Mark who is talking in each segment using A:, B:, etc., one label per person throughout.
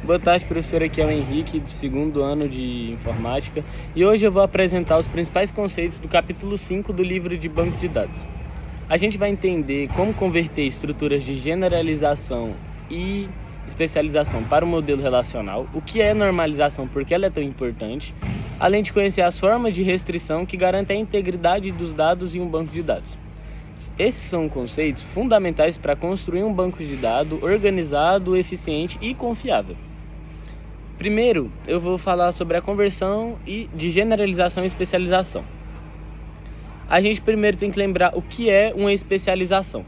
A: Boa tarde, professor. Aqui é o Henrique, do segundo ano de Informática, e hoje eu vou apresentar os principais conceitos do capítulo 5 do livro de banco de dados. A gente vai entender como converter estruturas de generalização e especialização para o modelo relacional, o que é normalização, porque ela é tão importante, além de conhecer as formas de restrição que garantem a integridade dos dados em um banco de dados. Esses são conceitos fundamentais para construir um banco de dados organizado, eficiente e confiável. Primeiro, eu vou falar sobre a conversão de generalização e especialização. A gente primeiro tem que lembrar o que é uma especialização.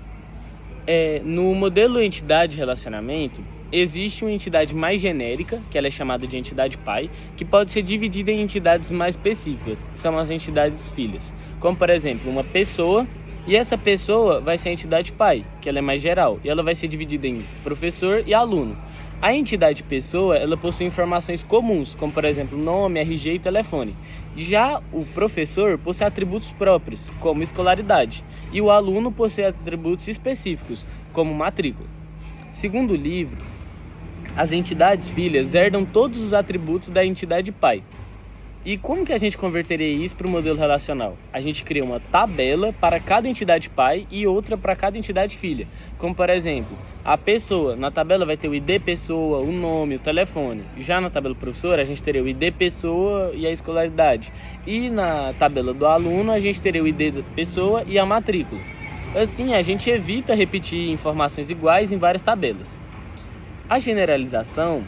A: No modelo entidade-relacionamento, existe uma entidade mais genérica, que ela é chamada de entidade pai, que pode ser dividida em entidades mais específicas, que são as entidades filhas. Como, por exemplo, uma pessoa, e essa pessoa vai ser a entidade pai, que ela é mais geral, e ela vai ser dividida em professor e aluno. A entidade pessoa, ela possui informações comuns, como, por exemplo, nome, RG e telefone. Já o professor possui atributos próprios, como escolaridade, e o aluno possui atributos específicos, como matrícula. Segundo o livro, as entidades filhas herdam todos os atributos da entidade pai. E como que a gente converteria isso para o modelo relacional? A gente cria uma tabela para cada entidade pai e outra para cada entidade filha. Como, por exemplo, a pessoa, na tabela vai ter o ID pessoa, o nome, o telefone. Já na tabela professora, a gente teria o ID pessoa e a escolaridade. E na tabela do aluno, a gente teria o ID da pessoa e a matrícula. Assim, a gente evita repetir informações iguais em várias tabelas. A generalização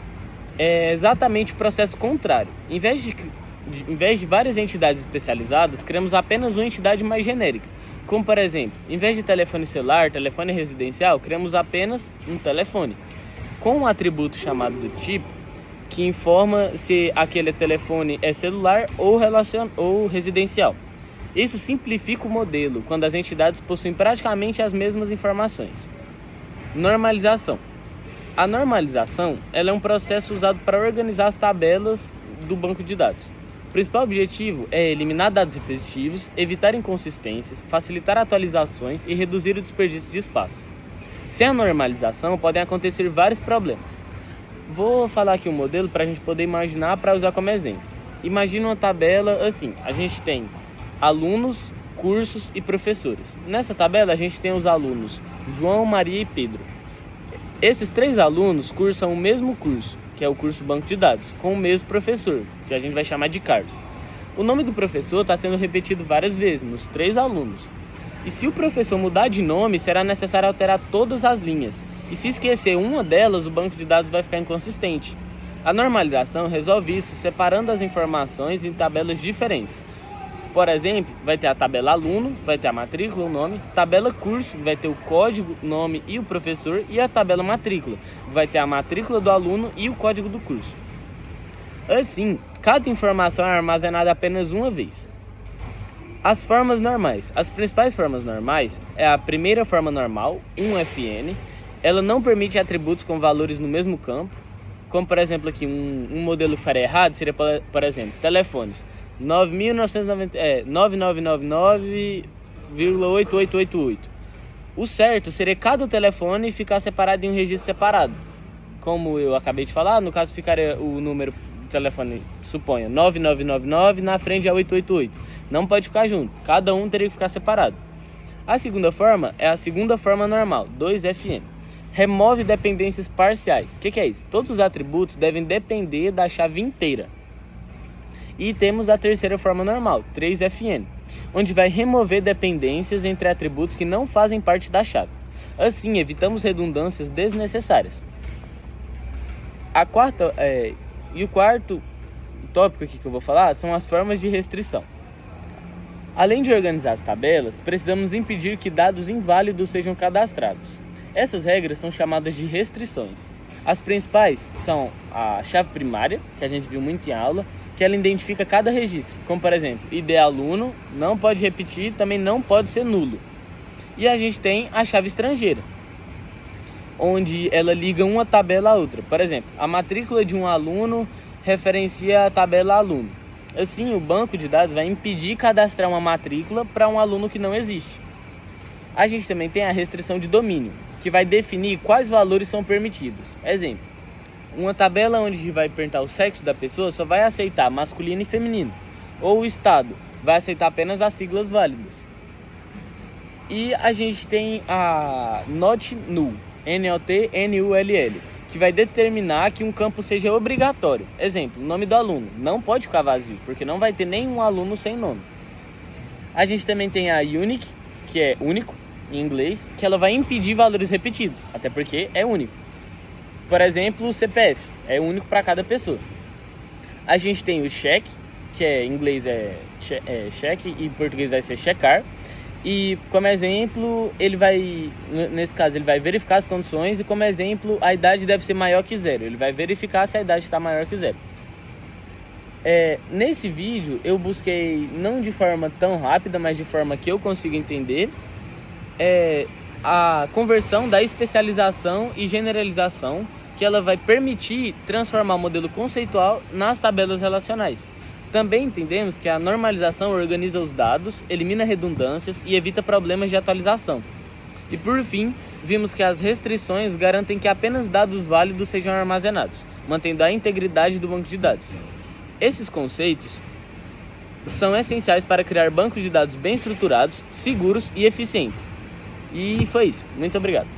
A: é exatamente o processo contrário. Em vez de várias entidades especializadas, criamos apenas uma entidade mais genérica. Como, por exemplo, em vez de telefone celular, telefone residencial, criamos apenas um telefone, com um atributo chamado do tipo, que informa se aquele telefone é celular ou residencial. Isso simplifica o modelo, quando as entidades possuem praticamente as mesmas informações. Normalização. A normalização ela é um processo usado para organizar as tabelas do banco de dados. O principal objetivo é eliminar dados repetitivos, evitar inconsistências, facilitar atualizações e reduzir o desperdício de espaços. Sem a normalização, podem acontecer vários problemas. Vou falar aqui um modelo para a gente poder imaginar, para usar como exemplo. Imagina uma tabela assim, a gente tem alunos, cursos e professores. Nessa tabela a gente tem os alunos João, Maria e Pedro. Esses 3 alunos cursam o mesmo curso, que é o curso Banco de Dados, com o mesmo professor, que a gente vai chamar de Carlos. O nome do professor está sendo repetido várias vezes, nos 3 alunos. E se o professor mudar de nome, será necessário alterar todas as linhas. E se esquecer uma delas, o banco de dados vai ficar inconsistente. A normalização resolve isso, separando as informações em tabelas diferentes. Por exemplo, vai ter a tabela aluno, vai ter a matrícula, o nome, tabela curso, vai ter o código, nome e o professor, e a tabela matrícula, vai ter a matrícula do aluno e o código do curso. Assim, cada informação é armazenada apenas uma vez. As formas normais. As principais formas normais é a primeira forma normal, 1FN. Ela não permite atributos com valores no mesmo campo. Como, por exemplo, aqui um modelo faria errado seria, por exemplo, telefones. 9999,8888. O certo seria cada telefone ficar separado em um registro separado. Como eu acabei de falar, no caso ficaria o número do telefone, suponha, 9999, na frente é 888. Não pode ficar junto, cada um teria que ficar separado. A segunda forma é a segunda forma normal, 2FN. Remove dependências parciais. O que é isso? Todos os atributos devem depender da chave inteira. E temos a terceira forma normal, 3FN, onde vai remover dependências entre atributos que não fazem parte da chave. Assim, evitamos redundâncias desnecessárias. O quarto tópico aqui que eu vou falar são as formas de restrição. Além de organizar as tabelas, precisamos impedir que dados inválidos sejam cadastrados. Essas regras são chamadas de restrições. As principais são a chave primária, que a gente viu muito em aula, que ela identifica cada registro, como por exemplo, ID aluno, não pode repetir, também não pode ser nulo. E a gente tem a chave estrangeira, onde ela liga uma tabela a outra. Por exemplo, a matrícula de um aluno referencia a tabela aluno. Assim, o banco de dados vai impedir cadastrar uma matrícula para um aluno que não existe. A gente também tem a restrição de domínio, que vai definir quais valores são permitidos. Exemplo, uma tabela onde vai perguntar o sexo da pessoa só vai aceitar masculino e feminino. Ou o estado vai aceitar apenas as siglas válidas. E a gente tem a Not Null, N-O-T-N-U-L-L, que vai determinar que um campo seja obrigatório. Exemplo, nome do aluno. Não pode ficar vazio, porque não vai ter nenhum aluno sem nome. A gente também tem a Unique, que é único, em inglês, que ela vai impedir valores repetidos, até porque é único. Por exemplo, o CPF é único para cada pessoa. A gente tem o cheque, que em inglês é cheque e em português vai ser checar. E como exemplo, nesse caso, ele vai verificar as condições e como exemplo, a idade deve ser maior que 0. Ele vai verificar se a idade está maior que 0. Nesse vídeo, eu busquei, não de forma tão rápida, mas de forma que eu consiga entender, a conversão da especialização e generalização, que ela vai permitir transformar o modelo conceitual nas tabelas relacionais. Também entendemos que a normalização organiza os dados, elimina redundâncias e evita problemas de atualização. E por fim, vimos que as restrições garantem que apenas dados válidos sejam armazenados, mantendo a integridade do banco de dados. Esses conceitos são essenciais para criar bancos de dados bem estruturados, seguros e eficientes. E foi isso. Muito obrigado.